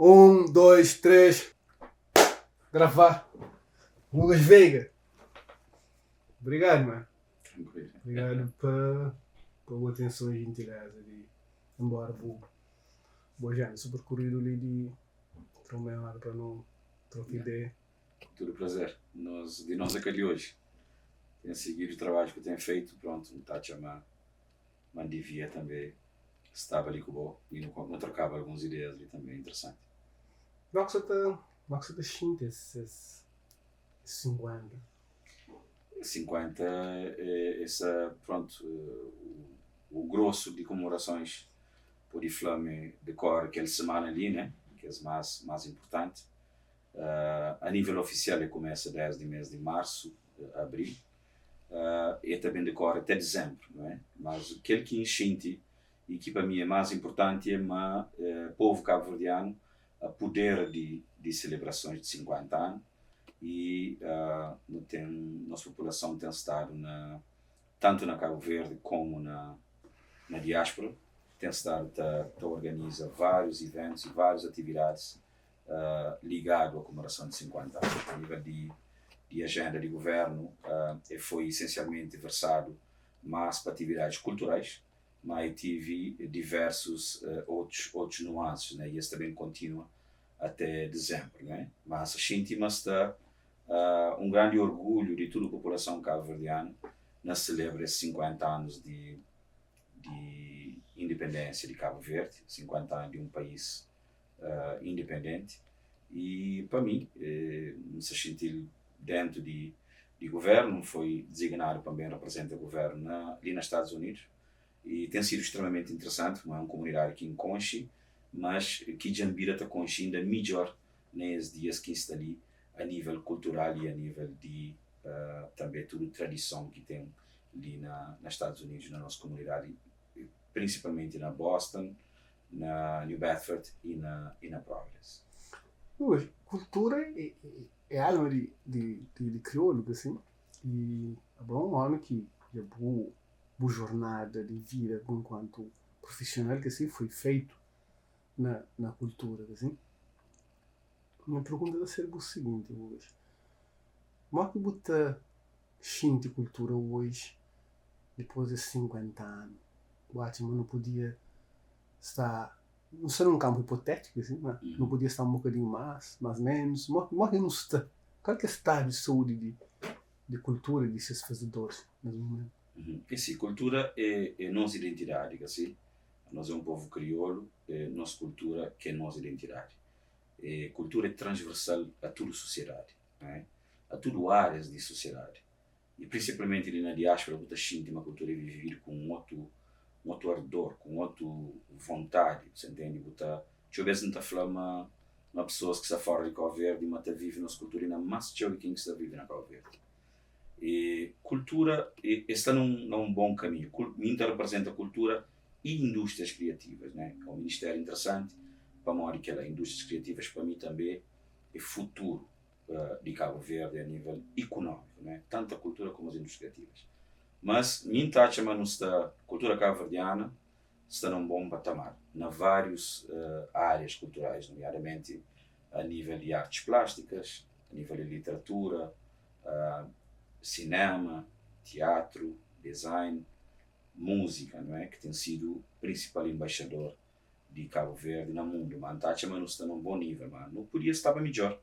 Um, dois, três. Gravar. Lucas Veiga. Obrigado, mano. Tranquilo. Obrigado pela atenção e gentileza de embora boa gente, super corrido ali de tromear para não trocar ideia. Tudo prazer. De nós aquele hoje. Tenho seguido o trabalho que eu tenho feito, pronto, me está a chamar. Mandivia também. Estava ali com o Bo e não trocava algumas ideias ali também, interessante. Como é que você está sentindo esses 50? 50 é essa, pronto, o grosso de comemorações por o Flame decorre aquela semana ali, né? Que é mais importante. A nível oficial começa desde o mês de março, abril, e também decorre até dezembro, não é? Mas aquele que enchente e que para mim é mais importante é o povo cabo-verdiano a poder de celebrações de 50 anos e nossa população tem estado tanto na Cabo Verde como na diáspora, tem estado a organizar vários eventos e várias atividades ligado à comemoração de 50 anos. A nível de agenda de governo, foi essencialmente versado mais para atividades culturais, mas tive diversos outros nuances, né? E esse também continua até dezembro, né? Mas a gente está um grande orgulho de toda a população cabo-verdiana na celebra esses 50 anos de independência de Cabo Verde, 50 anos de um país independente. E para mim, me sentir dentro de governo, foi designado também representante do governo ali nos Estados Unidos, e tem sido extremamente interessante. Não é uma comunidade aqui em Conchi, mas que Jambira está Conchi ainda melhor nesses dias que está ali a nível cultural e a nível de também toda a tradição que tem ali nos Estados Unidos, na nossa comunidade, principalmente na Boston, na New Bedford e na Providence. Hoje, cultura é algo de crioulo, assim, e é bom um homem que é boa jornada de vida enquanto profissional que assim foi feito na cultura, assim. Minha pergunta vai ser o seguinte hoje: como é que você sente cultura hoje depois de 50 anos? O Atman não podia estar, não sei, num campo hipotético, assim, né? Não podia estar um bocadinho mais menos. Como não está? Qual é o estado de saúde de cultura desses fazedores nesse momento? E sim, cultura é nossa identidade, assim. Nós é um povo crioulo, nossa cultura que é nossa identidade. Cultura é transversal a toda a sociedade, né? A todas as áreas de sociedade. E principalmente ali na diáspora, você sente uma cultura viver com outro ardor, com outra vontade, você entende? Deixa eu ver se não está falando uma pessoa que está fora de Cabo Verde, mas vive nossa cultura, ainda mais de quem está vive na Cabo Verde. E cultura está num bom caminho. Minta representa cultura e indústrias criativas, né? É um ministério interessante para mostrar que indústrias criativas para mim também é futuro de Cabo Verde a nível econômico, né? Tanto a cultura como as indústrias criativas. Mas minta acha a cultura cabo-verdiana está num bom patamar na várias áreas culturais, nomeadamente a nível de artes plásticas, a nível de literatura, cinema, teatro, design, música, não é? Que tem sido o principal embaixador de Cabo Verde no mundo. Mas Antacha não está num bom nível, mas não podia estar melhor,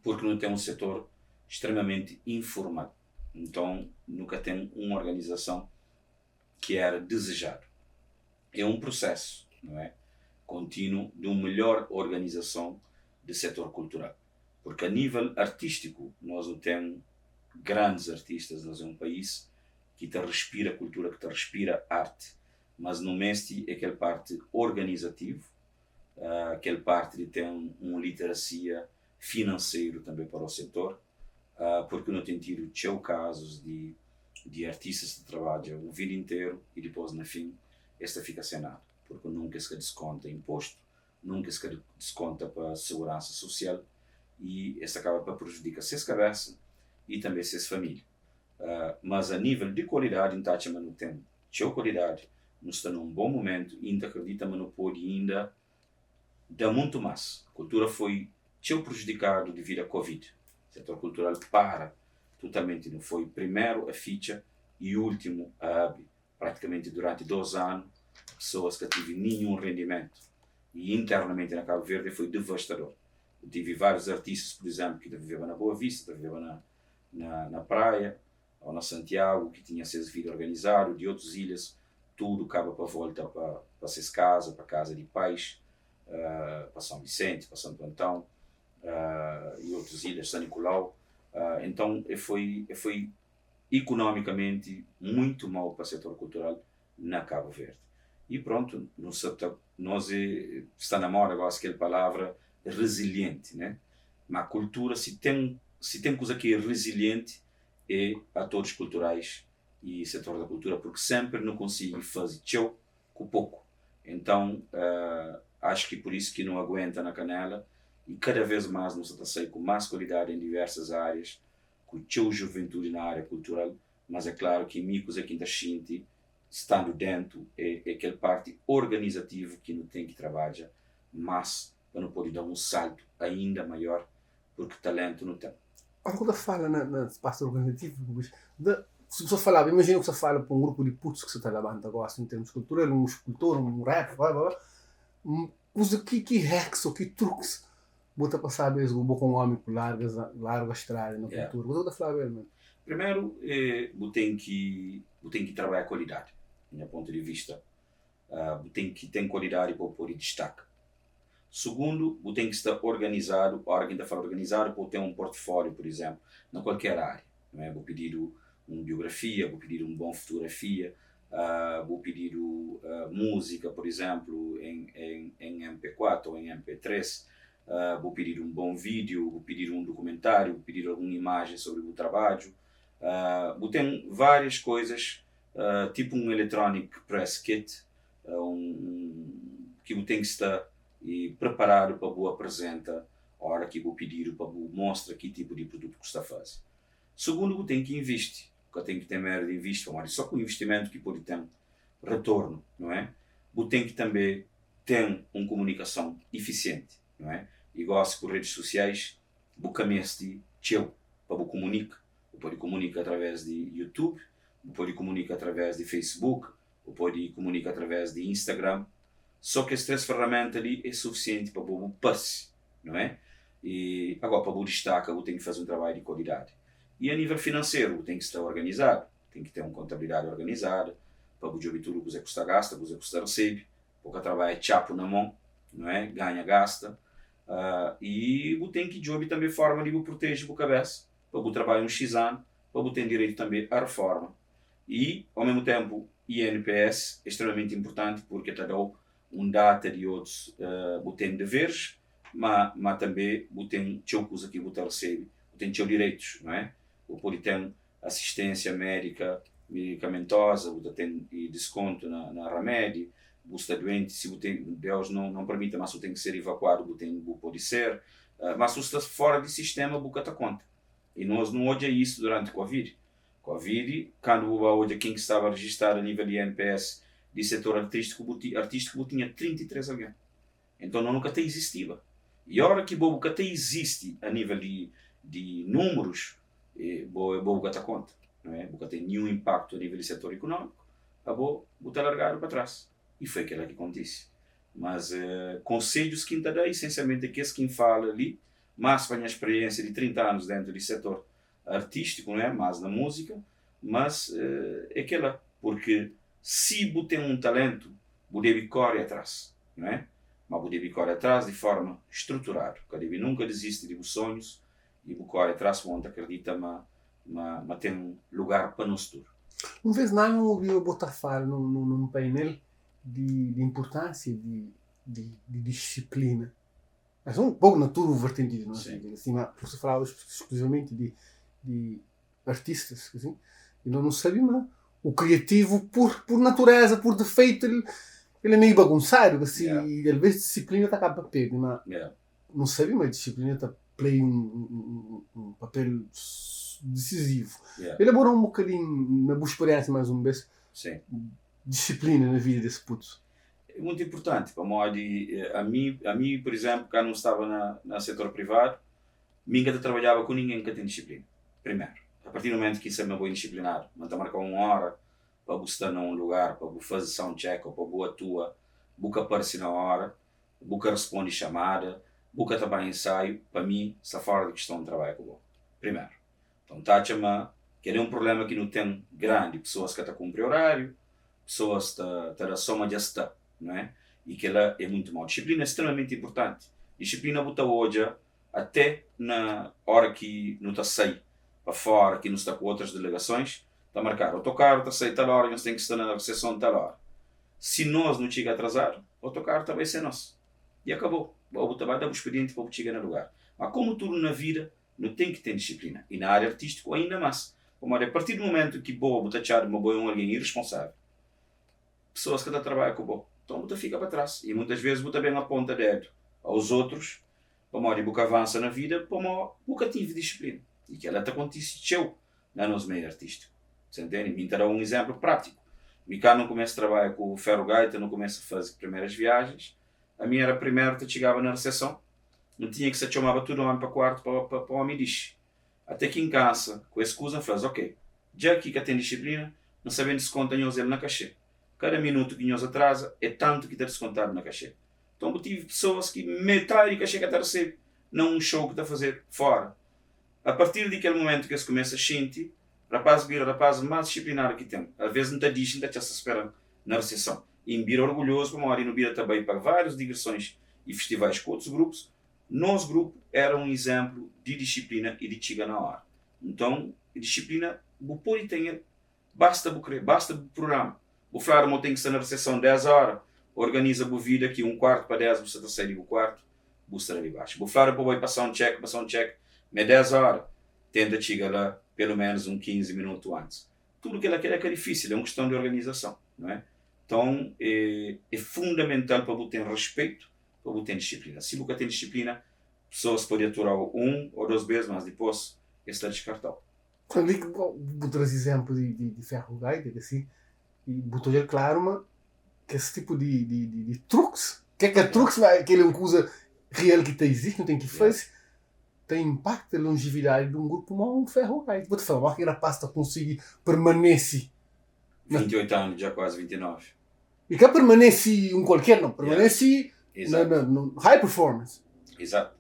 porque não tem um setor extremamente informal. Então, nunca tem uma organização que era desejado. É um processo, não é? Contínuo de uma melhor organização do setor cultural. Porque a nível artístico, nós não temos grandes artistas, nós é um país que te respira cultura, que te respira arte. Mas no Mesti é aquela parte organizativa, aquela parte de ter uma literacia financeira também para o setor, porque não tem tido casos de artistas que trabalham o vida inteiro e depois, no fim, esta fica sem nada, porque nunca se desconta imposto, nunca se desconta para a segurança social, e esta acaba para prejudicar se cabeça e também se família. Mas a nível de qualidade, então, não tem qualidade, não está num bom momento, ainda acredita, mas não pode ainda dá muito mais. A cultura foi tão prejudicado devido à Covid. O setor cultural para totalmente. Não foi primeiro a ficha e último a abrir. Praticamente durante 2 anos, pessoas que tiveram nenhum rendimento. E internamente na Cabo Verde foi devastador. Eu tive vários artistas, por exemplo, que viviam na Boa Vista, viviam na praia, ou na Santiago, que tinha sido vida organizado, de outras ilhas, tudo acaba para volta para Ses Casa, para Casa de Pais, para São Vicente, para Santo Antão, e outras ilhas, São Nicolau. Então, foi economicamente muito mal para o setor cultural na Cabo Verde. E pronto, nós está na moda agora aquela palavra resiliente, né? Mas a cultura, se tem coisa que é resiliente, é atores culturais e setor da cultura, porque sempre não consigo fazer tchau com pouco. Então, acho que por isso que não aguenta na canela e cada vez mais nos está com mais qualidade em diversas áreas, com tchau juventude na área cultural, mas é claro que micos aqui da Shinti, estando dentro, é aquela parte organizativa que não tem que trabalhar, mas para não poder dar um salto ainda maior, porque talento não tem. Quando fala na parte organizativa, se você falava, imagina que você fala para um grupo de putos que você está trabalhando agora, assim, em termos culturais, um escultor, um rap, blá, blá, blá, usa que hacks ou que truques bota para saber se o com um homem com larga estrada na cultura. Você está falando mesmo. Primeiro, você tem que trabalhar a qualidade, do meu ponto de vista. Você tem que ter qualidade para pôr em destaque. Segundo, você tem que estar organizado, alguém está falando organizado para ter um portfólio, por exemplo, na qualquer área. Não é? Vou pedir uma biografia, vou pedir uma boa fotografia, vou pedir música, por exemplo, em MP4 ou em MP3, vou pedir um bom vídeo, vou pedir um documentário, vou pedir alguma imagem sobre o trabalho. Vou ter várias coisas, tipo um electronic press kit, que tem que estar preparado para o apresentar a hora que vou pedir para mostrar que tipo de produto que está a fazer. Segundo, tem que investir. Tem que ter medo de investir, mas só com investimento que pode ter retorno, não é? Tem que também ter uma comunicação eficiente, não é? Igual se por redes sociais, o caminho de teu para comunicar. Pode comunicar através de YouTube, pode comunicar através de Facebook, pode comunicar através de Instagram. Só que as 3 ferramentas ali é suficiente para o passe, não é? E agora para o destaque, eu tenho que fazer um trabalho de qualidade. E a nível financeiro, tem que estar organizado, tem que ter uma contabilidade organizada, para o jogo tudo que você custa gasta, que você custa recebe, porque trabalho é chapo na mão, não é? Ganha, gasta. E você tem que jogar também forma de proteger a cabeça, para o trabalho um X ano, para o ter direito também à reforma. E, ao mesmo tempo, INPS é extremamente importante, porque te dá data de outros, tem deveres, mas também tem coisa que você recebe, tem direitos, não é? Você pode ter assistência médica medicamentosa, você tem desconto na remédio, você está doente, se você, Deus não permite, mas você tem que ser evacuado, você pode ser, mas se você está fora do sistema, você está conta. E nós não olhamos isso durante a Covid. Covid, quando hoje quem estava registrado a nível de INPS de setor artístico tinha 33 alguém. Então nunca até existia. E a hora que nunca até existe a nível de números, boa está conta. Não é? Nunca tem nenhum impacto a nível de setor econômico, acabou, está largado para trás. E foi aquilo que acontece. Mas conselhos que ainda dá, essencialmente, é que esse quem fala ali, mas para a minha experiência de 30 anos dentro do setor artístico, não é? Mas na música, mas é aquela, porque se você tem um talento, você deve correr atrás, não é? Mas você deve correr atrás de forma estruturada, você deve nunca desistir dos sonhos e você corre atrás quando acredita, mas tem um lugar para nós tudo. Uma vez não ouviu botar falar num painel de importância de disciplina. Mas um pouco na tua vertente, não é? Assim, você falava exclusivamente de artistas, assim, e não sabia, mas o criativo, por natureza, por defeito, ele é meio bagunçado, assim, e às vezes disciplina está acaba a perder, mas não sabia, mas disciplina está play um papel decisivo. Elabora um bocadinho, na boa experiência mais uma vez, disciplina na vida desse puto. é muito importante. A mim, por exemplo, quando não estava no setor privado, nunca trabalhava com ninguém que tem disciplina. Primeiro, a partir do momento que isso é uma boa disciplinar, não está marcar 1 hora para você estar num lugar, para você fazer soundcheck, ou para você atuar, você aparece na hora, você responde chamada, você trabalha ensaio, para mim, está fora de questão de trabalho com você. Primeiro. Então, está-me que é um problema que não tem grande, pessoas que estão a cumprir horário, pessoas que estão a soma de estar, não é? E que ela é muito mal. Disciplina é extremamente importante. Disciplina bota hoje até na hora que não está a sair para fora, que não está com outras delegações, está a marcar. O autocarro está a sair tal hora, nós temos que estar na recepção de tal hora. Se nós não chega a atrasar, o autocarro também vai ser nosso. E acabou. O trabalho dá o expediente para chegar no lugar. Mas como tudo na vida, não tem que ter disciplina. E na área artística ainda mais. Como a partir do momento que boa está achar uma boa alguém irresponsável, pessoas que estão a trabalhar com boa, então você fica para trás. E muitas vezes você também aponta dedo aos outros, para a boca avança na vida, para a boca tive disciplina. E que ela te aconteceu no nosso meio artístico. Você entende? Me dará um exemplo prático. E cá não começo a trabalhar com o ferro gaita, não começo a fazer primeiras viagens. A minha era a primeira que chegava na recepção, não tinha que se chamava tudo homem para o quarto para o homem diz. Até que em casa, com a excusa, faz, ok, já aqui que tem disciplina, não sabendo descontar ele na caixa. Cada minuto que nós atrasa é tanto que está descontado na caixa. Então eu tive pessoas que metade da caixa que está a receber, não um show que está a fazer fora. A partir daquele momento que eles começam a sentir, rapaz mais disciplinado que tem. Às vezes não está dizendo, não está se esperando na recepção. E me vira orgulhoso, para uma hora e não vira também para várias digressões e festivais com outros grupos. Nosso grupo era um exemplo de disciplina e de chega na hora. Então, disciplina, o pode ter, basta o querer, basta o programa. O Flávio tem que estar na recepção 10 horas, organiza a vida aqui 1/4 para 10, você está saindo do quarto, você está ali baixo. O Flávio vai passar um check, mas 10 horas, tenta chegar lá pelo menos 15 minutos antes. Tudo que ela quer é difícil, é uma questão de organização, não é? Então, é fundamental para você ter respeito, para você ter disciplina. Se você tem disciplina, pessoas podem aturar 1 ou 2 vezes, mas depois está descartado. Quando digo, vou trazer exemplo de ferro gaita, assim, e botou ele claro, que esse tipo de truques, que truques, que ele é uma coisa real que existe, não tem que fazer, tem impacto na longevidade de um grupo como um ferro gaita. Vou te falar, que rapaz está conseguir permanecer 28 anos, já quase 29. E que permanece qualquer, não, permanece no high performance. Exato.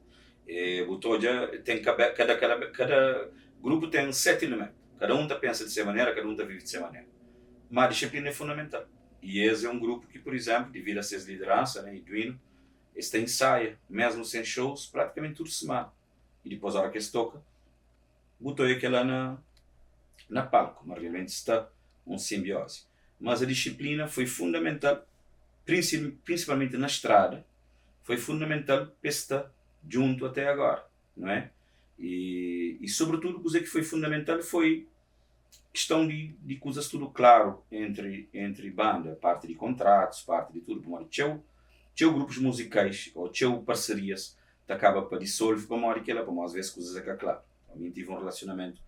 Tem cada grupo tem 7 elementos. Cada um pensa de sua maneira, cada um vive de sua maneira. Mas a disciplina é fundamental. E esse é um grupo que, por exemplo, devido a ser liderança, né, Eduino, este ensaia, mesmo sem shows, praticamente toda semana. E depois, a hora que se toca, botou aquela na palco, mas realmente está uma simbiose. Mas a disciplina foi fundamental, principalmente na estrada, foi fundamental para estar junto até agora, não é? E sobretudo, coisa que foi fundamental foi questão de coisas tudo claro entre banda, parte de contratos, parte de tudo. Tinha grupos musicais ou tinha parcerias que acaba para dissolver para uma hora que ela, para às vezes coisas é que é claro. A mim tive um relacionamento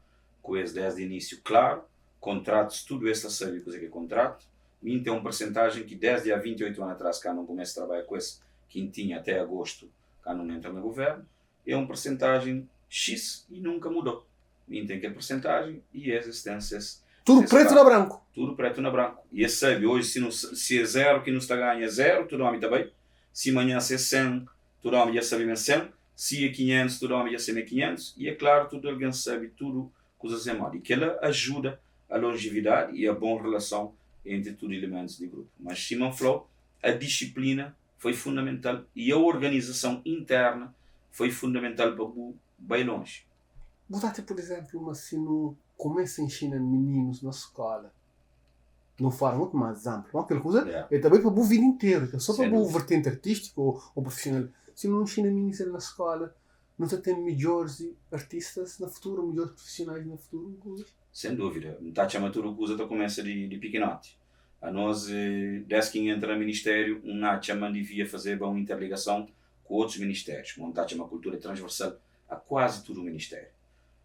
com eles desde o início claro, contratos, tudo isso sabe coisa que é contrato. Mim tem uma porcentagem que desde há 28 anos atrás, quando não começo a trabalhar com esse, que tinha até agosto, quando não entra no governo, é uma porcentagem X e nunca mudou. Mim tem que a porcentagem e as existências. Tudo preto na branco. Tudo preto na branco. E esse sabe, hoje se é 0 que não está ganha é 0, tudo homem está bem. Se amanhã se é 100, tudo homem já sabe 100. Se é 500, tudo homem já sabe 500. E é claro, tudo alguém sabe, tudo coisas é mal. E que ela ajuda a longevidade e a boa relação entre todos os elementos do grupo. Mas Simon falou, a disciplina foi fundamental e a organização interna foi fundamental para o bem longe. Vou dar-te, por exemplo, assim, no começo a ensinar meninos na escola, não fala muito mais amplo, aquela coisa é também para a vida inteira, é só para o vertente artístico ou profissional. Se não ensina meninos na escola, não está tendo melhores artistas no futuro, melhores profissionais no futuro? Sem dúvida. Está a chamar tudo coisa começa de pequenote. A nós, desde que entra no Ministério, chama devia fazer uma interligação com outros ministérios. Montar uma cultura transversal a quase todo o Ministério.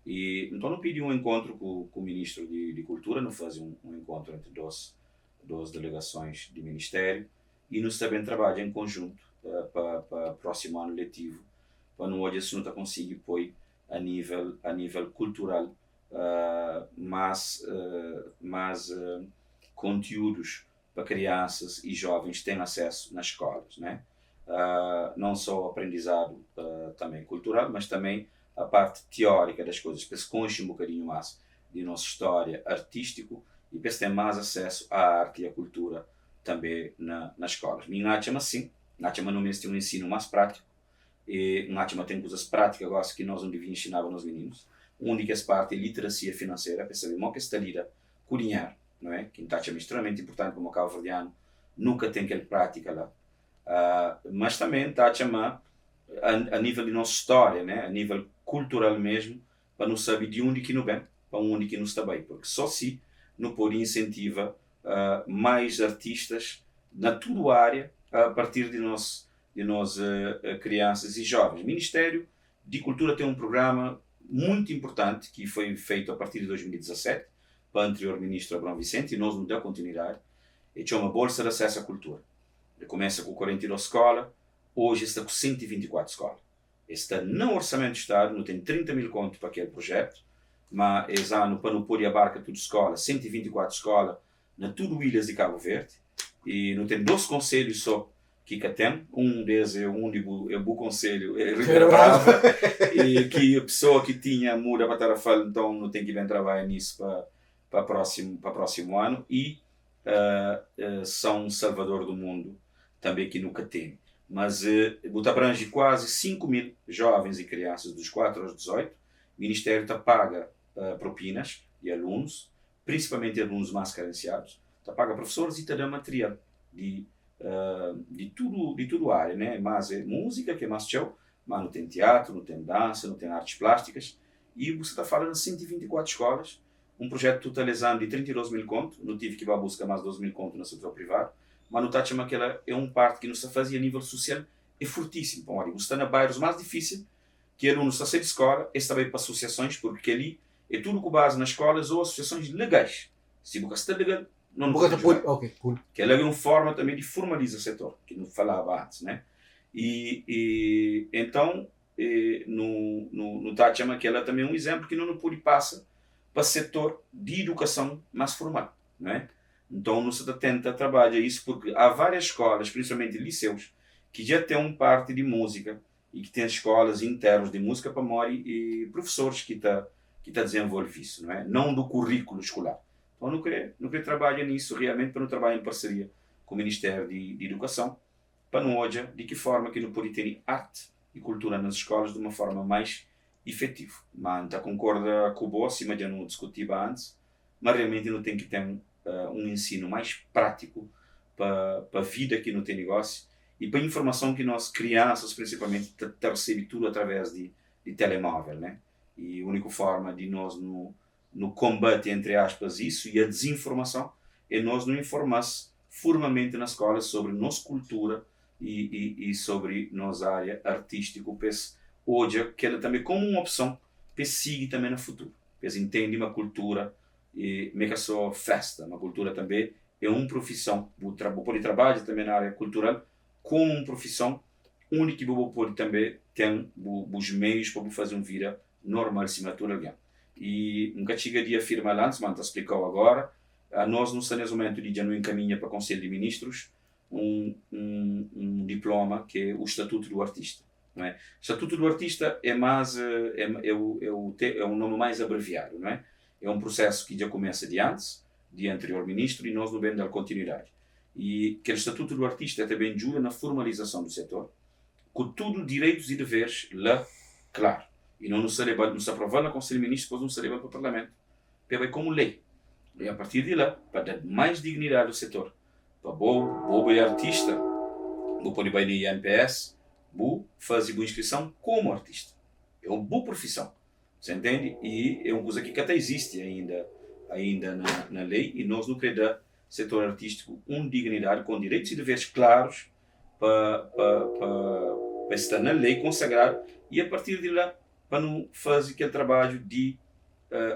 E então não pedi um encontro com o Ministro de Cultura, não fazia um encontro entre duas delegações de Ministério. e nós também trabalhamos em conjunto para o próximo ano letivo, para não hoje se não conseguir pôr a nível cultural mais conteúdos para crianças e jovens terem acesso nas escolas, né? Não só o aprendizado também cultural, mas também a parte teórica das coisas, para se conhecer um bocadinho mais de nossa história artística e para se ter mais acesso à arte e à cultura também nas escolas. Minha Nátima sim, Nátima no mês tem um ensino mais prático, e Nátima tem coisas práticas agora que nós não devíamos ensinar aos meninos. Única parte é literacia financeira, para saber o que está lida com o dinheiro, não é? Que é extremamente importante para o cabo-verdiano, nunca tem aquela prática lá. Mas também está a nível de nossa história, né? A nível cultural mesmo, para não saber de onde que não vem, para onde que não está bem, porque só se não pode incentivar mais artistas na tua área a partir de nós crianças e jovens. O Ministério de Cultura tem um programa muito importante que foi feito a partir de 2017 para o anterior ministro Abrão Vicente e nós não deu continuidade, e chama Bolsa de Acesso à Cultura. Ele começa com 42 escolas, hoje está com 124 escolas. Está no orçamento do Estado, não tem 30 mil contos para aquele projeto, mas esse ano para não pôr a barca toda escola, 124 escolas na tudo ilhas de Cabo Verde, e não tem 12 conselhos só que tem, um deles é o único, é o bom conselho, é Ribeira Brava, e que a pessoa que tinha muda para Tarrafal, então não tem que vir trabalhar nisso para próximo ano, e São Salvador do Mundo, também que nunca tem. Mas abrange quase 5 mil jovens e crianças dos 4 aos 18. O Ministério paga propinas de alunos, principalmente alunos mais carenciados, paga professores e dá material de tudo a área, né? Mas é música, que é mais show, mas não tem teatro, não tem dança, não tem artes plásticas. E você está falando de 124 escolas, um projeto totalizando de 32 mil contos, não tive que ir buscar mais 12 mil contos no setor privado, mas não está chamando que ela é um parte que não se fazia a nível social, é fortíssimo. Bom, você está na bairros mais difíceis, que alunos está a sair de escola, esse também para associações, porque ali é tudo com base nas escolas ou associações legais. Se você está legal, não pode jogar. Okay, cool. Que ela é uma forma também de formalizar o setor, que não falava antes, né? E então, no Tachama, que ela também é um exemplo que não pode passar para o setor de educação mais formal, né? Então, nós tenta trabalhar isso porque há várias escolas, principalmente liceus, que já têm parte de música e que têm escolas internas de música para mori e professores que tá desenvolvendo isso, não é? Não do currículo escolar. Então, não queria trabalhar nisso realmente, para não trabalhar em parceria com o Ministério de Educação, para não olhar de que forma que não pode ter arte e cultura nas escolas de uma forma mais efetiva. Mas não concorda com o boss, mas já não discuti antes, mas realmente não tem que ter um ensino mais prático para a vida que não tem negócio e para a informação que nós crianças principalmente recebemos tudo através de telemóvel, né? E a única forma de nós no combate, entre aspas, isso e a desinformação é nós não informarmos formalmente na escola sobre nossa cultura e sobre nossa área artística, hoje que ela também como uma opção para seguir também no futuro, para entender uma cultura e meio só festa, uma cultura também é uma profissão, pode trabalhar também na área cultural como uma profissão única que pode também ter os meios para fazer uma vida normal se matura alguém. E nunca chega de afirmar antes, mas explicou agora, a nós no saneamento de já não encaminha para o Conselho de Ministros um diploma que é o Estatuto do Artista. Não é? O Estatuto do Artista é mais é um nome mais abreviado, não é? É um processo que já começa de antes, de anterior ministro, e nós não vemos dar continuidade. E que o Estatuto do Artista também ajuda na formalização do setor, com tudo direitos e deveres lá, claro. E não se aprovou no Conselho de Ministros, depois não se leva para o Parlamento. Pega como lei. E a partir de lá, para dar mais dignidade ao setor, para o artista, vou pôr na INPS, vou fazer boa inscrição como artista. É uma boa profissão. Você entende? E é uma coisa que até existe ainda na lei, e nós não queremos dar setor artístico uma dignidade com direitos e deveres claros para estar na lei consagrado, e a partir de lá para não fazer aquele trabalho de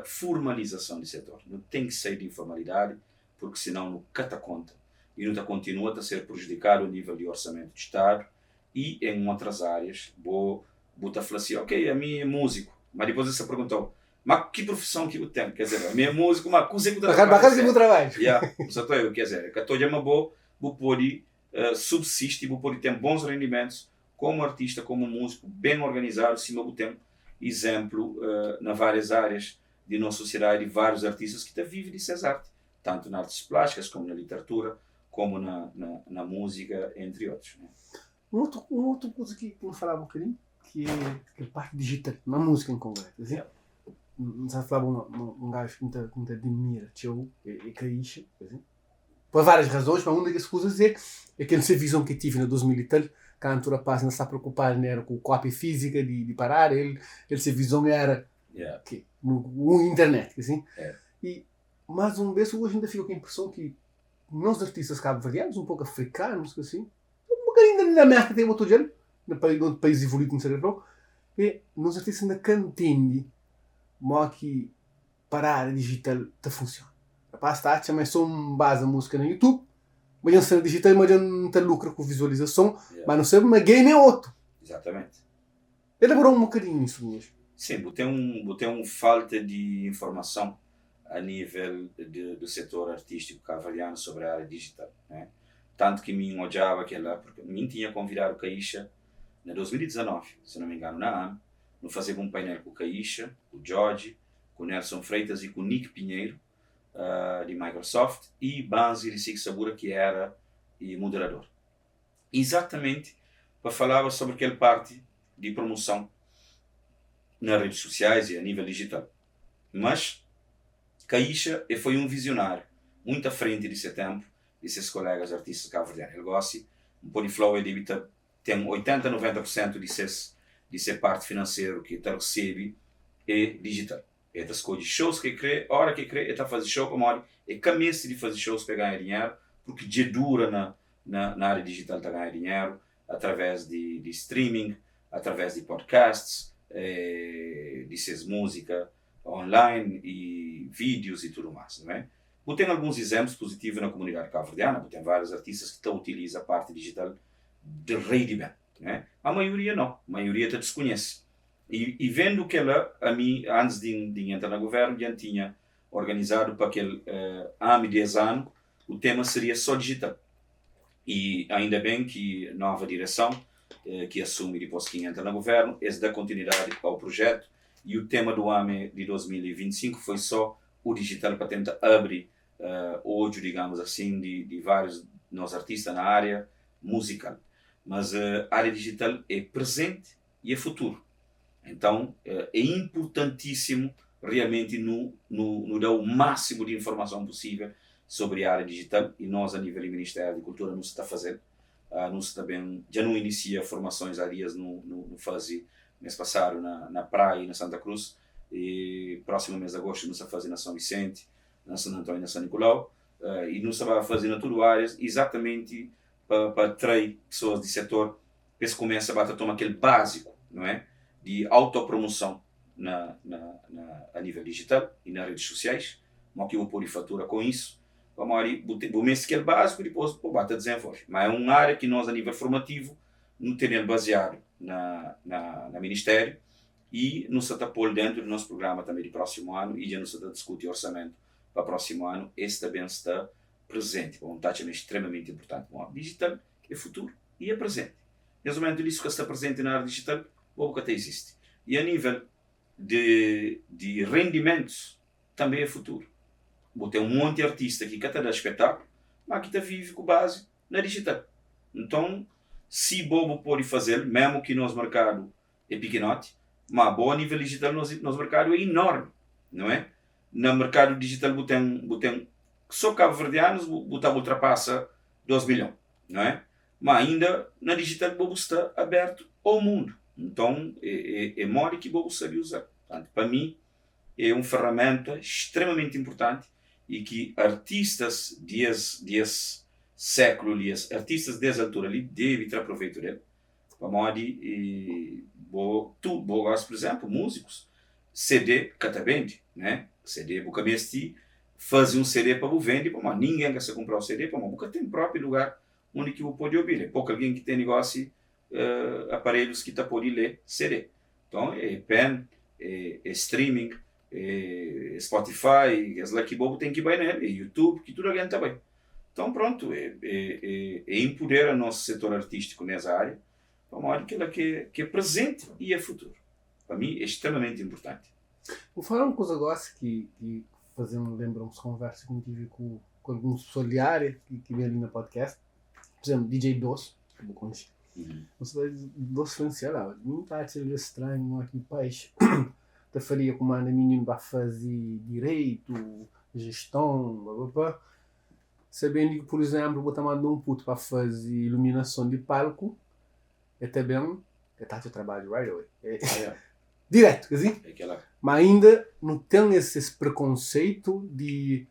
formalização do setor. Não tem que sair de informalidade, porque senão não cata conta. e não continua a ser prejudicado a nível de orçamento de Estado e em outras áreas. Vou falar assim, ok, a mim é músico, mas depois você perguntou, mas que profissão que eu tenho? Quer dizer, a minha é músico, mas coisa que eu trabalho. Bacana que eu trabalho. Quer dizer, que estou a vou poder subsistir, vou poder ter bons rendimentos como artista, como músico, bem organizado, sim, ao tempo exemplo na várias áreas de nossa sociedade, vários artistas que vivem de suas artes, tanto nas artes plásticas, como na literatura, como na música, entre outros. Né? Um outro coisa que eu falava um bocadinho, que é a parte digital, na música em concreto. Assim? Não sabe falar um gajo que me admira, tio, é Caixa, assim? Por várias razões, mas uma das coisas é aquela visão que tive na 2000 e tal, que a altura passa não está preocupado né, com a cópia física de parar, ele visão era no internet, assim. E, mas um vez hoje ainda fico com a impressão que nós artistas cabo-verdianos, um pouco africanos, assim, um bocadinho na América tem outro género, no país evoluído, não sei o que, nós artistas ainda cantando, mas que parar digital está funciona. Rapaz, está, mas só base a música no YouTube, mas não cena digital, mas não tem lucro com visualização, mas não sei, mas game é outro. Exatamente. Elaborou um bocadinho isso mesmo. Sim, tem falta de informação a nível do setor artístico cabo-verdiano sobre a área digital. Né? Tanto que me odiava porque me tinha convidado o Caixa em 2019, se não me engano, na ano, no fazer um painel com o Caixa, com o Jorge, com o Nelson Freitas e com o Nick Pinheiro, de Microsoft, e Banzi de Sig Sabura, que era moderador. Exatamente para falar sobre aquela parte de promoção nas redes sociais e a nível digital. Mas Caixa foi um visionário, muito à frente de seu tempo, de seus colegas artistas cabo-verdianos. Ele gosta, o Poliflow tem 80-90% de ser parte financeira que ele recebe é digital. Ele escolhe shows que crê, a hora que crê, ele está fazendo show como hora, e começa de fazer shows para ganhar dinheiro, porque de dura na área digital está ganhar dinheiro, através de streaming, através de podcasts, de suas música online e vídeos e tudo mais. Não é? Tem alguns exemplos positivos na comunidade cabo-verdiana, tem vários artistas que utilizam a parte digital de rei de bem. Né? A maioria não, a maioria desconhece. E vendo que ela, a mim, antes de entrar no governo, já tinha organizado para aquele ano e 10 anos, o tema seria só digital. E ainda bem que a nova direção, que assume depois que entra no governo, é dar continuidade ao projeto. E o tema do ano de 2025 foi só o digital para tentar abrir olho, digamos assim, de vários nossos artistas na área musical. Mas a área digital é presente e é futuro. Então, é importantíssimo realmente no dar o máximo de informação possível sobre a área digital, e nós, a nível do Ministério da Cultura, não se está fazendo. Já não inicia formações há dias no fase mês passado na Praia e na Santa Cruz, e próximo mês de agosto não se vai fazer na São Vicente, na São Antônio e na São Nicolau, e não se vai fazer na tudo áreas, exatamente para atrair pessoas de setor que se começa a tomar aquele básico, não é? De autopromoção a nível digital e nas redes sociais, mas que eu vou pôr fatura com isso. Vou mesmo aquele básico e depois bata desenvolve. Mas é uma área que nós, a nível formativo, não temos baseado na Ministério, e nos está pôr dentro do nosso programa também de próximo ano, e já nos está discutir orçamento para o próximo ano. Esse também está presente, um taxa extremamente importante. Bom, digital é futuro e é presente. Resumindo isso, que está presente na área digital, o que até existe. E a nível de rendimentos, também é futuro. Vou ter um monte de artista que está dando espetáculo, mas que está vive com base na digital. Então, se bobo pode fazer, mesmo que nosso mercado é pequenote, mas bom, a nível digital nosso mercado é enorme, não é? No mercado digital tem só cabo-verdianos ultrapassa 2 milhões, não é? Mas ainda na digital bobo está aberto ao mundo. Então, é mole que bobo sabe usar. Portanto, para mim, é uma ferramenta extremamente importante, e que artistas desse século, artistas dessa altura ali, devem ter proveito dele. Para modo tu gosto, por exemplo, músicos, CD catabende, né? CD bucamesti fazer um CD para você vender, para ninguém quer se comprar o CD, para porque tem próprio lugar onde que você pode ouvir. É pouco alguém que tem negócio, aparelhos que pode ler CD. Então, é pen, é streaming, é Spotify, as lá que você tem que ir bem nele, é YouTube, que tudo alguém está bem. Então, pronto, empodera o nosso setor artístico nessa área, para uma área que é presente e é futuro. Para mim, é extremamente importante. Vou falar uma coisa agora que lembram-me de conversa que eu tive com alguns pessoas de área que vem ali no podcast. Por exemplo, DJ Doce, que eu vou conhecer. Você Doce Francial, não está a ser estranho aqui no país. Da faria como anda menino para fazer direito, gestão, blá blá blá. Sabendo que, por exemplo, vou estar mandando um puto para fazer iluminação de palco, é também está de trabalho right away. Direto, quer dizer? Mas ainda não tem esse preconceito de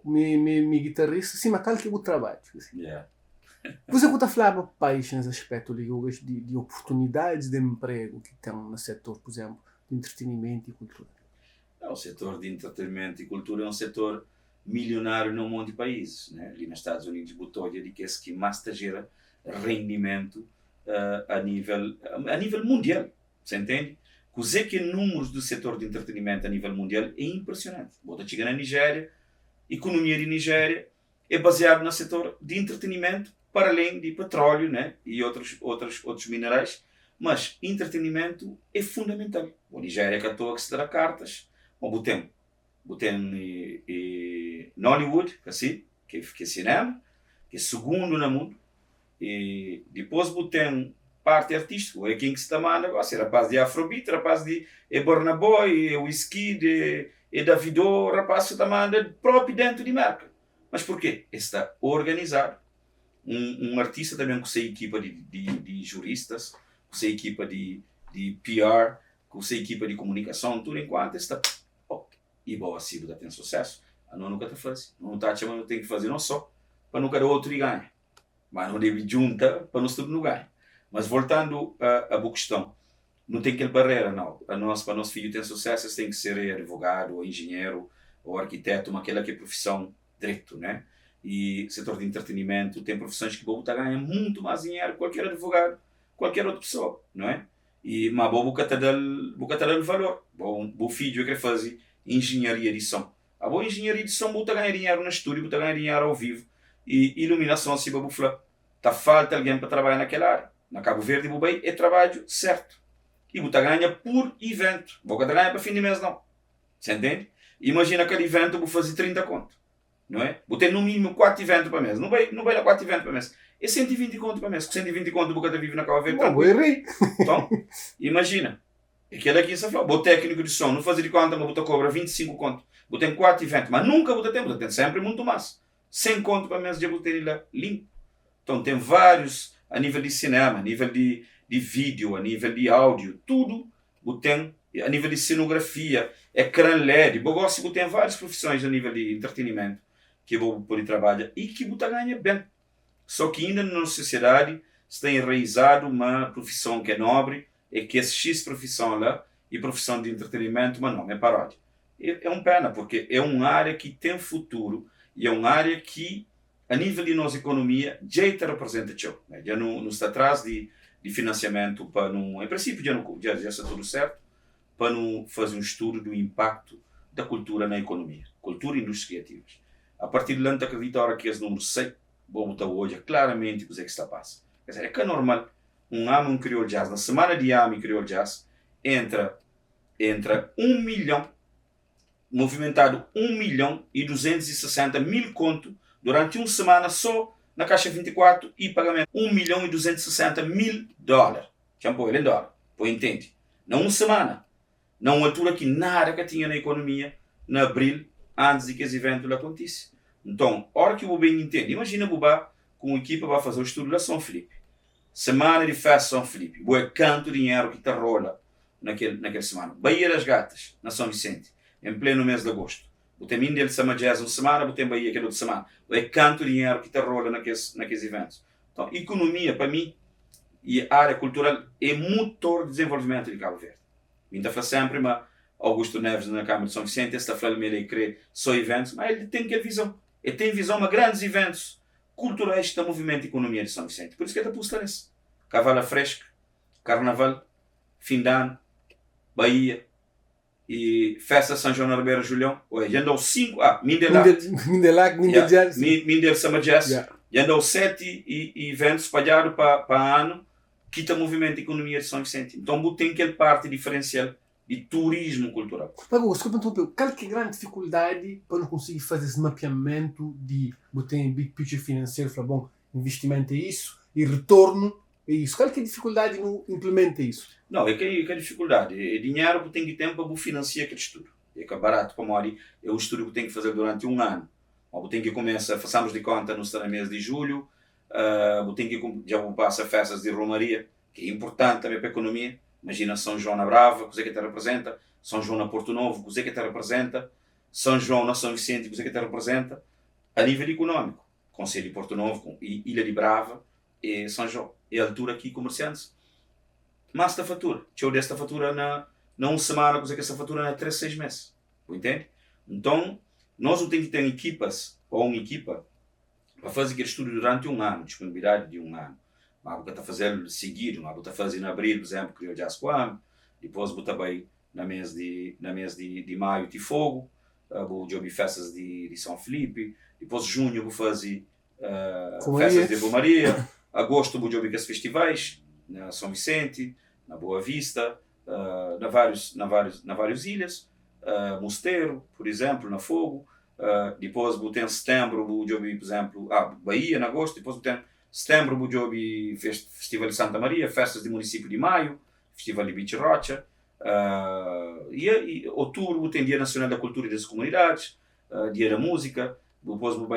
me guitarrista, sim, mas qual que é o trabalho? Você está falando para país nesse aspecto de oportunidades de emprego que tem no setor, por exemplo, de entretenimento e cultura? O setor de entretenimento e cultura é um setor milionário num monte de países, né? Ali nos Estados Unidos, botou de que esse que mais gera rendimento a nível mundial, você entende? Cozer que números do setor de entretenimento a nível mundial é impressionante. Bota chega na Nigéria, a economia de Nigéria é baseada no setor de entretenimento, para além de petróleo, né? E outros minerais, mas entretenimento é fundamental. A Nigéria catou que se dará cartas, mas botem Nollywood, que é cinema, que é segundo no mundo, e depois botem parte artística, é quem que se está mandando negócio, rapaz de Afrobeat, rapaz de Burna Boy, Wizkid, Davido, rapaz que está mandando próprio dentro de marca. Mas por quê? Está organizado. Um artista também com sua equipa de juristas, com sua equipa de PR, com sua equipa de comunicação, tudo enquanto está e boa assim, tem sucesso. A não nunca está fácil. Não está chamando, tem que fazer não só para nunca o outro ganhar, mas não deve juntar para nós tudo não ganhar. Mas voltando à boa questão, não tem aquela barreira, não. Para nosso filho ter sucesso, tem que ser advogado, ou engenheiro, ou arquiteto, mas aquela que é profissão direito, né? E setor de entretenimento tem profissões que o ganha muito mais dinheiro que qualquer advogado, qualquer outra pessoa, não é? E mas o boca está dando valor. O filho que quer fazer engenharia de som. A boa engenharia de som está ganhar dinheiro no estúdio, está ganhar dinheiro ao vivo. E iluminação, se você falar, está falta alguém para trabalhar naquela área. Na Cabo Verde, é trabalho certo. E você ganha por evento. Você não ganha para fim de mês, não. Você entende? Imagina aquele evento, vou fazer 30 conto. Não é? Vou ter no mínimo 4 eventos para mês. Não vai dar 4 eventos para mês. É 120 conto para mês. Com 120 conto, você vive na Cabo Verde. Então, imagina. Aquele aqui, você falou, o técnico de som, não fazer de conta, mas você cobra 25 conto. Você tem 4 eventos, mas nunca você tem sempre muito mais. 100 conto para mês, você tem lá limpo. Então, tem vários, a nível de cinema, a nível de vídeo, a nível de áudio, tudo, você tem, a nível de cenografia, ecrã LED, você tem várias profissões a nível de entretenimento que você pode trabalhar e que você ganha bem. Só que ainda na nossa sociedade está enraizado uma profissão que é nobre, é que esse X profissão lá e profissão de entretenimento, mas não, é paródia. É uma pena, porque é uma área que tem futuro e é uma área que, a nível de nossa economia, já representa tchau. Já não está atrás de financiamento para não, em princípio já está tudo certo, para não fazer um estudo do impacto da cultura na economia, cultura e indústrias criativas. A partir de lá, não acredito agora que esse número 6, vou botar hoje claramente o que está passando. Quer dizer, é que é normal. Um crioulo jazz, na semana de AMI crioulo jazz, entra 1 milhão, movimentado 1.260.000 conto durante uma semana só na Caixa 24 e pagamento $1.260.000. Já põe ele em dólar, põe entende. Não uma semana, não uma altura que nada que tinha na economia, na abril, antes de que esse evento acontecesse. Então, a hora que o bem entende, imagina o com a equipa vai fazer o estudo da São Felipe. Semana de festa São Felipe. Boa quanto dinheiro que está rola naquela semana. Bahia das Gatas, na São Vicente, em pleno mês de agosto. Botem India de Sama Jazz uma semana, botem Bahia aquela outra semana. Boa quanto dinheiro que está rola naqueles eventos. Então, economia, para mim, e a área cultural é motor de desenvolvimento de Cabo Verde. A gente fala sempre, mas Augusto Neves na Câmara de São Vicente, esta falou ele querer só eventos, mas ele tem que visão. Ele tem visão de grandes eventos culturais da movimento e economia de São Vicente. Por isso que ele aposta nisso. Cavala Fresca, Carnaval, Fim de Ano, Bahia e Festa São João Ribeiro Julião. Já andou 5, Mindelac, Minder Summer Jazz. Já andou 7 eventos espalhados para ano que está movimento e economia de São Vicente. Então tem aquele parte diferencial de turismo cultural. Mas, desculpa interromper, qual que é a grande dificuldade para não conseguir fazer esse mapeamento de botar em big picture financeiro, falar, bom, investimento é isso e retorno é isso. Qual que é a dificuldade no implementa isso? Não, é que a dificuldade. É dinheiro que tem que ter para financiar aquele estudo. É que é barato para Mori, é o estudo que tem que fazer durante um ano. Ou tem que começar, façamos de conta no mês de julho, tem que já passar festas de Romaria, que é importante também para a economia. Imagina São João na Brava, o que te representa, São João na Porto Novo, o que te representa, São João na São Vicente, o que te representa, a nível económico. Conselho de Porto Novo, Ilha de Brava e São João. É a altura aqui comerciantes. Mas esta fatura, eu desta fatura na uma semana, que essa fatura na 3, 6 meses. Entende? Então, nós não temos que ter equipas, ou uma equipa, para fazer aquele estudo durante um ano, disponibilidade de um ano. Mas vou fazer seguido, mas vou fazer em abril, por exemplo, criou Jazz Quam, depois vou também na mês de maio de Fogo, vou jogar festas de São Felipe, depois junho vou fazer festas de Romaria, agosto vou jogar os festivais, na São Vicente, na Boa Vista, na várias ilhas, Mosteiro, por exemplo, na Fogo, depois vou ter em setembro, vou jogar, por exemplo, Bahia, em agosto, depois vou ter setembro, vou jogar Festival de Santa Maria, festas do município de Maio, Festival de Beach Rocha, e outubro tem Dia Nacional da Cultura e das Comunidades, Dia da Música, depois vou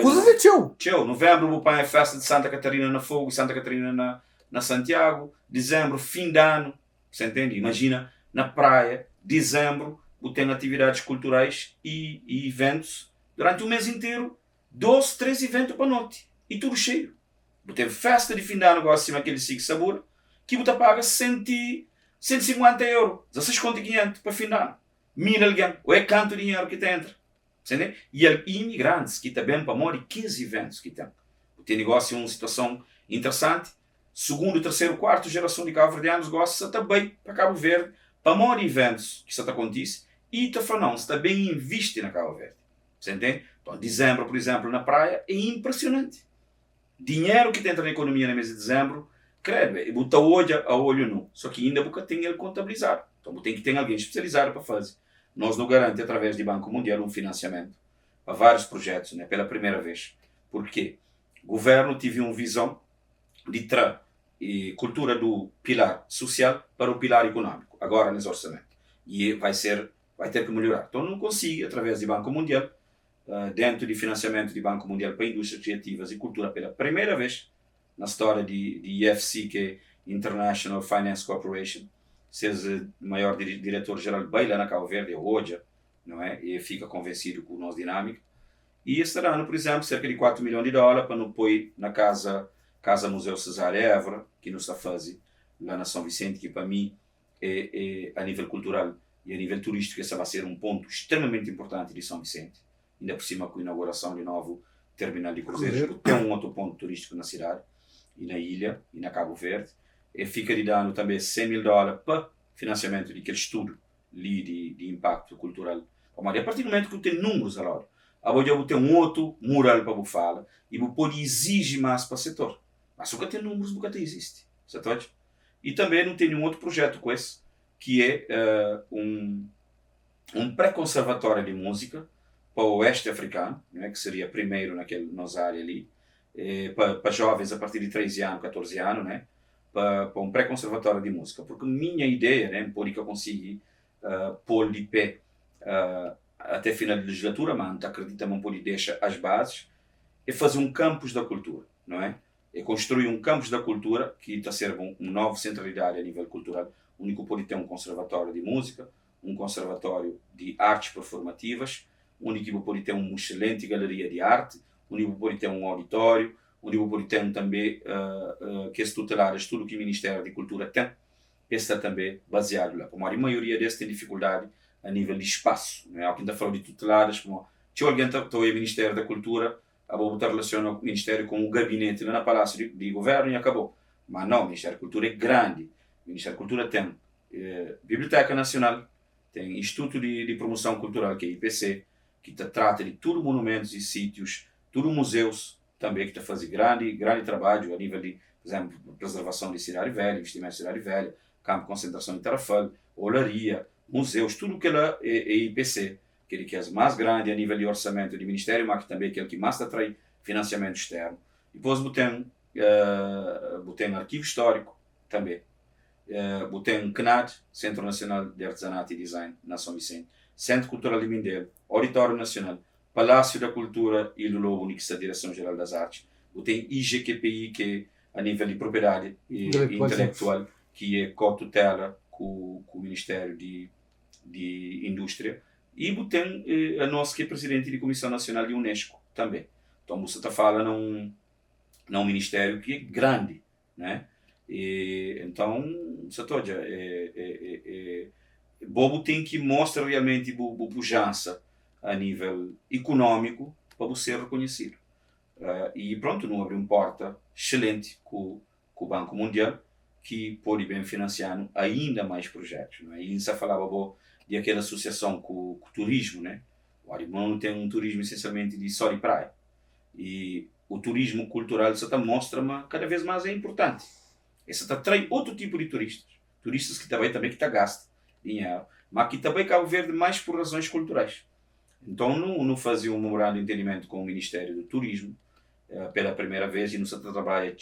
tchau. Novembro vou para a festa de Santa Catarina na Fogo, Santa Catarina na Santiago, dezembro, fim de ano, você entende? Imagina, na praia, dezembro, vou ter atividades culturais e eventos durante o mês inteiro, 12, 13 eventos para a noite, e tudo cheio. Vou ter festa de fim de ano, gosto de aquele Sig Sabor, que você paga 150 euros, 16 conto e 500 para fim de ano. Mira alguém, ou é quanto dinheiro que te entra. Entende? E imigrantes que também para morrer 15 eventos que tem. Tem negócio uma situação interessante. Segundo, terceiro, quarto geração de cabo-verdianos gosta também para Cabo Verde, para morrer eventos que isso acontece e está falando, se também investe na Cabo Verde. Você entende? Então, dezembro, por exemplo, na praia é impressionante. Dinheiro que entra na economia no mês de dezembro, credo, botar hoje a olho nu. Só que ainda nunca tem ele contabilizado. Então tem que ter alguém especializado para fazer. Nós não garante através do Banco Mundial um financiamento para vários projetos, né, pela primeira vez. Porque o governo teve uma visão de trazer a cultura do pilar social para o pilar econômico, agora nesse orçamento. E vai ter que melhorar. Então não consigo, através do Banco Mundial, dentro de financiamento do Banco Mundial para indústrias criativas e cultura pela primeira vez na história de IFC, que é International Finance Corporation, seja o maior diretor-geral bem lá na Cabo Verde, é hoje, não é? E fica convencido com a nossa dinâmica. E este ano, por exemplo, cerca de 4 milhões de dólares para não pôr na Casa Museu Cesar Évora, que nos está fazendo lá na São Vicente, que para mim é a nível cultural e a nível turístico esse vai ser um ponto extremamente importante de São Vicente. Ainda por cima com a inauguração de novo terminal de cruzeiros, tem um outro ponto turístico na cidade, e na ilha, e na Cabo Verde. E fica de dando também 100 mil dólares para financiamento de aquele estudo ali de impacto cultural. Mas a partir do momento que eu tenho números agora, eu vou ter um outro mural para você falar, e vou poder exigir mais para o setor. Mas nunca tem números, nunca existe. Certo? E também não tem um outro projeto com esse, que é um pré-conservatório de música para o oeste africano, né, que seria primeiro nossa área ali, para jovens a partir de 13 anos, 14 anos, né, para um pré-conservatório de música. Porque minha ideia, né, por que eu consigo pôr de pé até final da legislatura, mas acredito que não pode deixar as bases, é fazer um campus da cultura, não é? É construir um campus da cultura que está a ser uma nova centralidade a nível cultural, onde pode ter um conservatório de música, um conservatório de artes performativas, onde pode ter uma excelente galeria de arte, onde pode ter um auditório, onde pode ter também que é tutelar tudo que o Ministério da Cultura tem, que está também baseado lá. Como a maioria destes tem dificuldade a nível de espaço. Não é? Alguém está falando de tuteladas, como se alguém está no Ministério da Cultura, a botar relaciona o Ministério com o gabinete lá no Palácio de Governo e acabou. Mas não, o Ministério da Cultura é grande. O Ministério da Cultura tem Biblioteca Nacional, tem Instituto de Promoção Cultural, que é IPC, que trata de tudo monumentos e sítios, tudo museus também, que está fazendo grande trabalho a nível de, por exemplo, preservação de cidade velha, investimento em cidade velha, campo de concentração em Tarrafal, olaria, museus, tudo que lá é IPC, que é mais grande a nível de orçamento do Ministério, mas que também é aquele que mais atrai financiamento externo. Depois tem arquivo histórico também. Tem CNAD, Centro Nacional de Artesanato e Design, na São Vicente, Centro Cultural de Mindelo, Auditório Nacional, Palácio da Cultura e do Lobo, que é a Direção-Geral das Artes. Tem IGQPI, que é a nível de propriedade intelectual, que é co-tutela com o Ministério de Indústria. E tem a nossa, que é presidente da Comissão Nacional de Unesco, também. Então, você está falando num ministério que é grande, né? Então, você está Bobo tem que mostrar realmente a pujança a nível econômico para você ser reconhecido. E pronto, não abre uma porta excelente com o Banco Mundial, que pode bem financiar ainda mais projetos. Não é? E você falava de aquela associação com o turismo, né? O Arimão tem um turismo essencialmente de sol e praia. E o turismo cultural mostra cada vez mais é importante. Essa atrai outro tipo de turistas que também que gastam dinheiro, mas que também Cabo Verde mais por razões culturais. Então não fazia um memorando de entendimento com o Ministério do Turismo pela primeira vez, e não se trabalha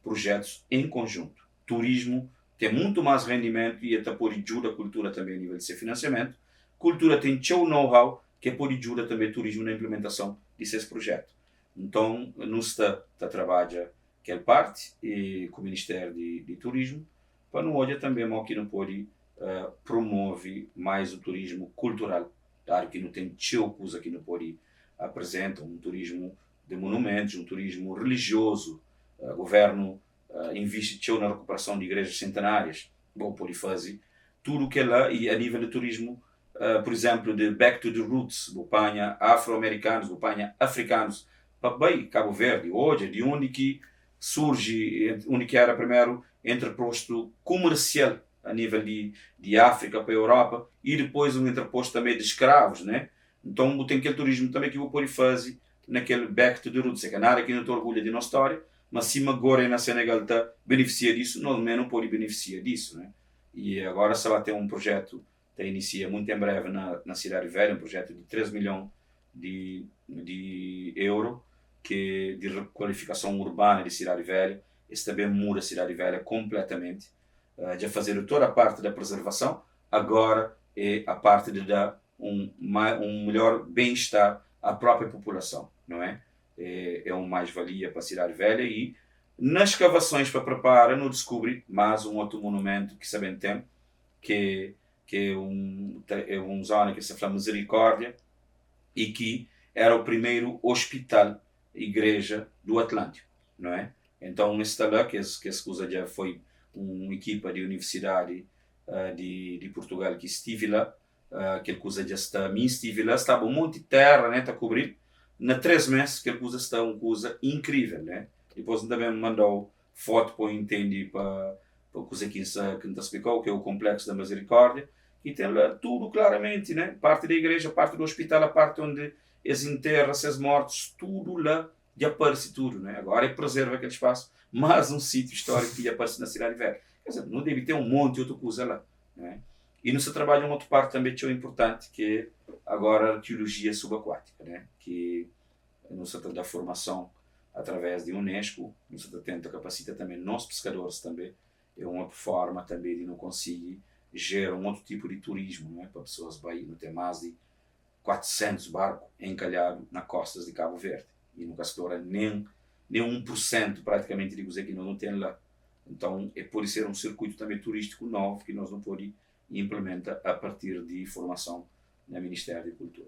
projetos em conjunto. Turismo tem muito mais rendimento e até pode ajudar a cultura também a nível de seu financiamento. Cultura tem seu know-how que pode ajudar também o turismo na implementação desses projetos. Então, nós trabalha aquela parte e com o Ministério de Turismo para não olhar também que não pode promover mais o turismo cultural, claro que não tem coisa que não pode apresentar, um turismo de monumentos, um turismo religioso. O governo investe na recuperação de igrejas centenárias, pode fazer tudo o que é lá, e a nível de turismo, por exemplo, de back to the roots, apanha afro-americanos, apanha africanos, para bem Cabo Verde, hoje, de onde que surge, onde que era primeiro entreposto comercial a nível de África para a Europa, e depois um entreposto também de escravos, né? Então tem aquele turismo também que eu pode fazer naquele back to the roots, é que na área que não te orgulha de nossa história, mas se agora na Senegal está beneficia disso, nós não pode beneficiar disso, né? E agora se vai ter um projeto que inicia muito em breve na Cidade Velha, um projeto de 3 milhões de euro, que de requalificação urbana de Cidade Velha. Esse também muda a Cidade Velha completamente, já fazer toda a parte da preservação, agora é a parte de dar um melhor bem-estar à própria população, não é? É uma mais-valia para a Cidade Velha, e nas escavações para preparar não descobri mais um outro monumento que sabem tem, que é uma zona que se chama Misericórdia, e que era o primeiro hospital, igreja do Atlântico, não é? Então esse lá, que essa coisa já foi uma equipa de universidade de Portugal que estive lá, aquela coisa já está, estive lá, estava um monte de terra, né, está a cobrir, na 3 meses, aquela coisa está uma coisa incrível, né? Depois também me mandou foto para entender para a coisa que nos explicou, que é o Complexo da Misericórdia, e tem lá tudo claramente, né? Parte da igreja, parte do hospital, a parte onde eles enterram esses mortos, tudo lá, e aparece tudo, né? Agora é preserva aquele espaço, mais um sítio histórico que aparece na Cidade Velha. Quer dizer, não deve ter um monte de outra coisa lá, né? E não se trabalha uma outra parte também que é importante, que é agora a arqueologia subaquática, né? Que não se trata da formação através de Unesco, não se tenta capacitar também nós pescadores também, é uma forma também de não conseguir gerar um outro tipo de turismo, não é? Para pessoas bem, não tem mais de 400 barcos encalhados nas costas de Cabo Verde, e nunca se torna nem 1% praticamente de coisa que nós não temos lá. Então, pode ser um circuito também turístico novo que nós não podemos implementar a partir de formação no Ministério da Cultura.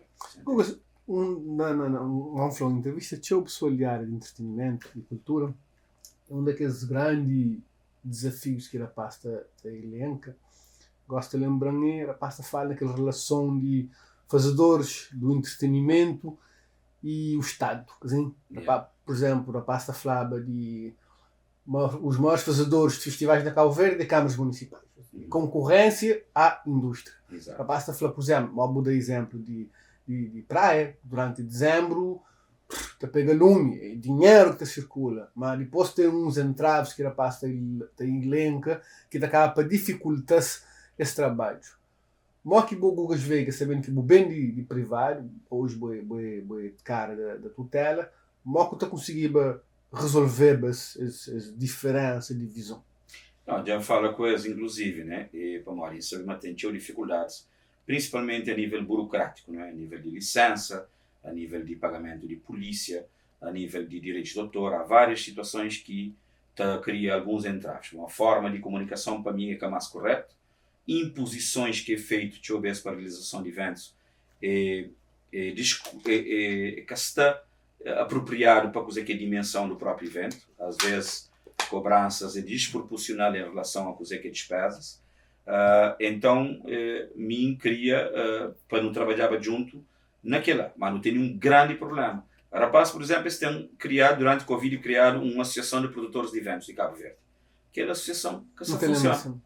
Vamos falar, uma entrevista tinha pessoal de área de entretenimento e cultura, um daqueles grandes desafios que a pasta elenca, gosto de lembrar, a pasta fala naquela relação de fazedores do entretenimento e o Estado. Assim, por exemplo, a pasta falava de os maiores fazedores de festivais da Cabo Verde e câmaras municipais. Concorrência à indústria. Exato. A pasta fala, por exemplo, vou dar exemplo de praia, durante dezembro, te pega lume, é dinheiro que circula, mas depois tem uns entraves que a pasta tem elenca que acaba para dificultar esse trabalho. Mas que o Gugas Veiga, sabendo que o bem de privado, hoje é cara da tutela, mas que está conseguindo resolver as diferenças de visão. Não, já fala coisas, inclusive, né? E para nós isso tem dificuldades, principalmente a nível burocrático, né? A nível de licença, a nível de pagamento de polícia, a nível de direitos de autor. Há várias situações que criam alguns entraves. Uma forma de comunicação, para mim, é que é mais correta. Imposições que é feito de obras para a realização de eventos que está apropriado para coisa que é a dimensão do próprio evento. Às vezes, cobranças é desproporcional em relação a coisa que é despesas. Então, mim queria para não trabalhar junto naquela, mas não tem nenhum grande problema. A Rapaz, por exemplo, eles têm criado, durante o Covid, uma associação de produtores de eventos de Cabo Verde. Aquela associação que só funciona.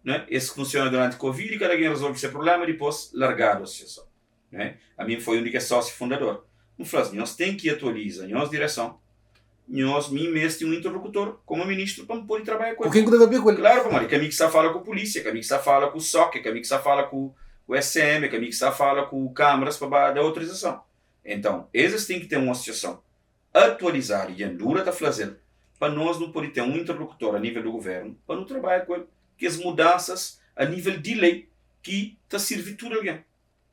Né? Esse funciona durante o Covid e cada alguém resolve esse problema e depois largar a associação. Né? A mim foi o único sócio fundador. Não falamos, nós temos que atualizar, nós direção, nós me mesmo um interlocutor como ministro para poder trabalhar com ele. Com quem deve ver com ele? Claro, que a mim que está fala com a polícia, que a mim que está fala com o SOC, que a mim que está fala com o SM, que a mim que está fala com câmaras para dar autorização. Então, eles têm que ter uma associação atualizada e dura da fazer para nós não poder ter um interlocutor a nível do governo para não trabalhar com ele. Que as mudanças a nível de lei que está servindo tudo alguém.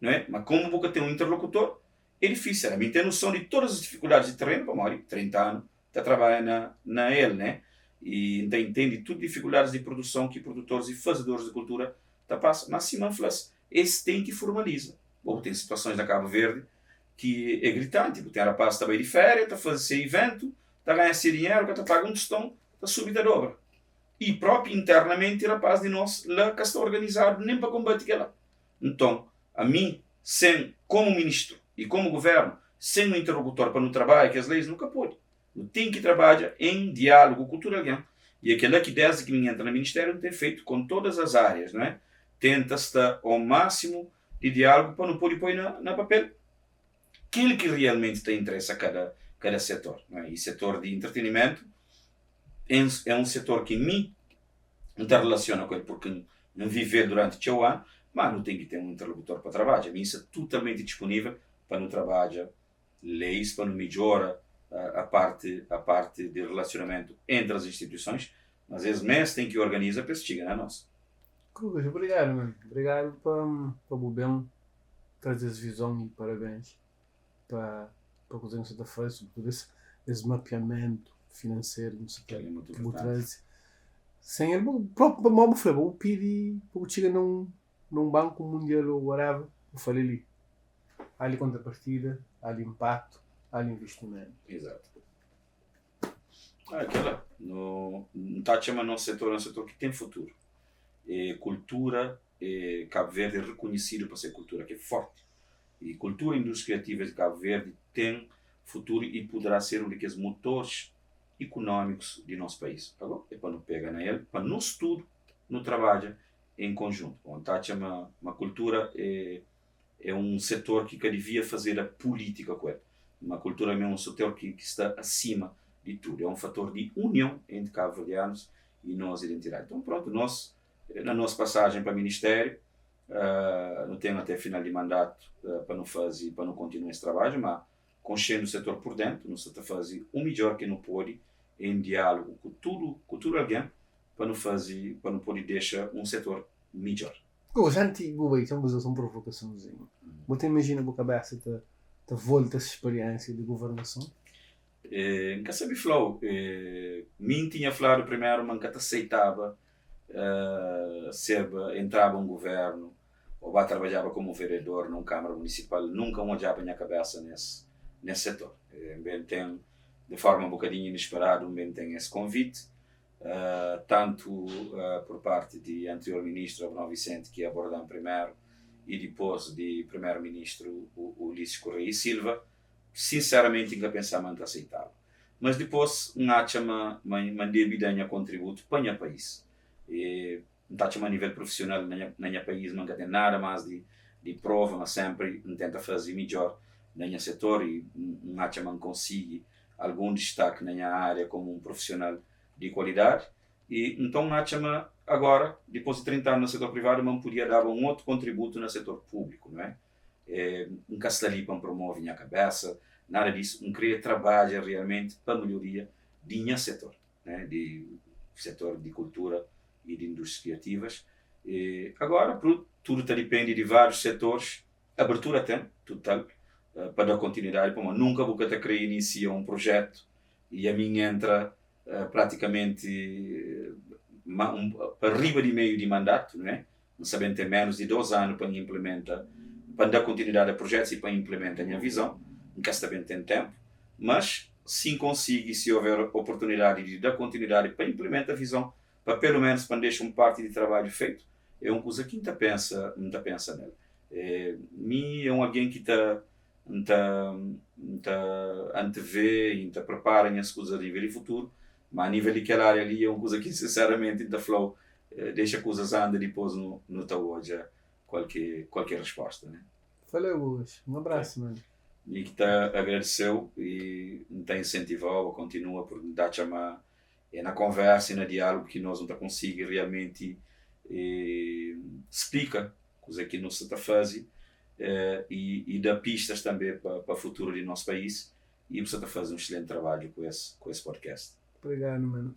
Não é? Mas como você tem um interlocutor, é difícil. A mim tem noção de todas as dificuldades de terreno, para Mori, 30 anos, está trabalhando na ele, né? E então entende tudo dificuldades de produção que produtores e fazedores de cultura está passando. Mas sim, eles têm que formalizar. Ou tem situações na Cabo Verde que é gritante. Tem a rapaz que está bem de férias, está fazendo esse evento, está ganhando esse dinheiro, está pagando um tostão, está subindo a dobra. E próprio internamente, rapaz de nós, lá que está organizado nem para combater aquela. Então, a mim, como ministro e como governo, sem um interlocutor para não trabalhar, que as leis nunca pode. Eu tenho que trabalhar em diálogo com todo alguém. E aquela que desde que me entra no ministério tem feito com todas as áreas, não é? Tenta estar ao máximo de diálogo para não poder pôr na papel aquilo que realmente tem interesse a cada setor. Não é? E setor de entretenimento é um setor que me interrelaciona com ele, porque não viver durante o ano, mas não tem que ter um interlocutor para trabalhar. A mim isso é totalmente disponível para não trabalhar leis, para não melhorar a parte de relacionamento entre as instituições, mas às vezes tem que organizar para chegar a nós. Obrigado, mano. Obrigado para o bem trazer essa visão e parabéns para a coisa que você está fazendo, sobretudo esse mapeamento financeiro, não sei o que você traz. Sem ele, o próprio Mobo falou, vou pedir para o chegar num banco mundial ou whatever, eu falei ali. Há ali contrapartida, há ali impacto, há ali investimento. Exato. Aquela, não está chamando um setor que tem futuro. Cultura, Cabo Verde é reconhecido por ser cultura que é forte. E cultura e indústria criativa de Cabo Verde tem futuro e poderá ser um daqueles motores econômicos de nosso país. Tá bom? É para não pegar nele, para no estudo, no trabalho em conjunto. Então, uma cultura é um setor que devia fazer a política com ele. Uma cultura é um setor que está acima de tudo. É um fator de união entre cabo-verdianos e nossa identidade. Então, pronto, nós, na nossa passagem para o Ministério, não temos até final de mandato para não continuar esse trabalho, mas conhecendo o setor por dentro, nós estamos a fazer o melhor que não pode em diálogo com tudo alguém para não poder deixar um setor melhor. Vamos fazer uma provocaçãozinha. Você imagina a cabeça da volta essa experiência de governação? Nunca sabia falar. Mim tinha falado primeiro, mas nunca aceitava entrava um governo ou trabalhava como vereador numa Câmara Municipal. Nunca olhava minha cabeça nesse setor. Bem tem, de forma um bocadinho inesperada, bem tem esse convite. tanto por parte de anterior ministro Abrão Vicente, que abordam primeiro, e depois de primeiro-ministro o Ulisses Correia e Silva, sinceramente ainda pensamento aceitável. Mas depois não mandei dar contributo para o país. E a nível profissional no país não tem nada mais de prova, mas sempre tenta fazer melhor no setor e não consegue algum destaque na área como um profissional de qualidade. E então agora, depois de 30 anos no setor privado, não podia dar um outro contributo no setor público, não é? Um castelo para promover minha cabeça, nada disso, queria trabalhar realmente para a melhoria de minha setor, né? De setor de cultura e de indústrias criativas. Agora, tudo depende de vários setores, abertura tem, total, para dar continuidade, como nunca vou querer iniciar um projeto e a minha entra praticamente para riba de meio de mandato, não é? Não sabendo ter menos de 2 anos para implementar, para dar continuidade a projetos e para implementar a minha visão, nunca também tem tempo, mas sim consigo, se houver oportunidade de dar continuidade para implementar a visão, para pelo menos para deixar parte de trabalho feito, é uma coisa que não pensa nela. É alguém que está antevê e prepara as coisas a nível de futuro, mas a nível daquela área ali é uma coisa que sinceramente da flow deixa coisas andar depois no teu hoje qualquer resposta, né? Valeu, Luís. Um abraço, mano. E que está agradeceu e está incentivou, continua por dar chamar na conversa e no diálogo que nós não conseguimos realmente explica coisa que nós está fazendo e dá pistas também para o futuro do nosso país, e você está fazendo um excelente trabalho com esse podcast. Obrigado, mano.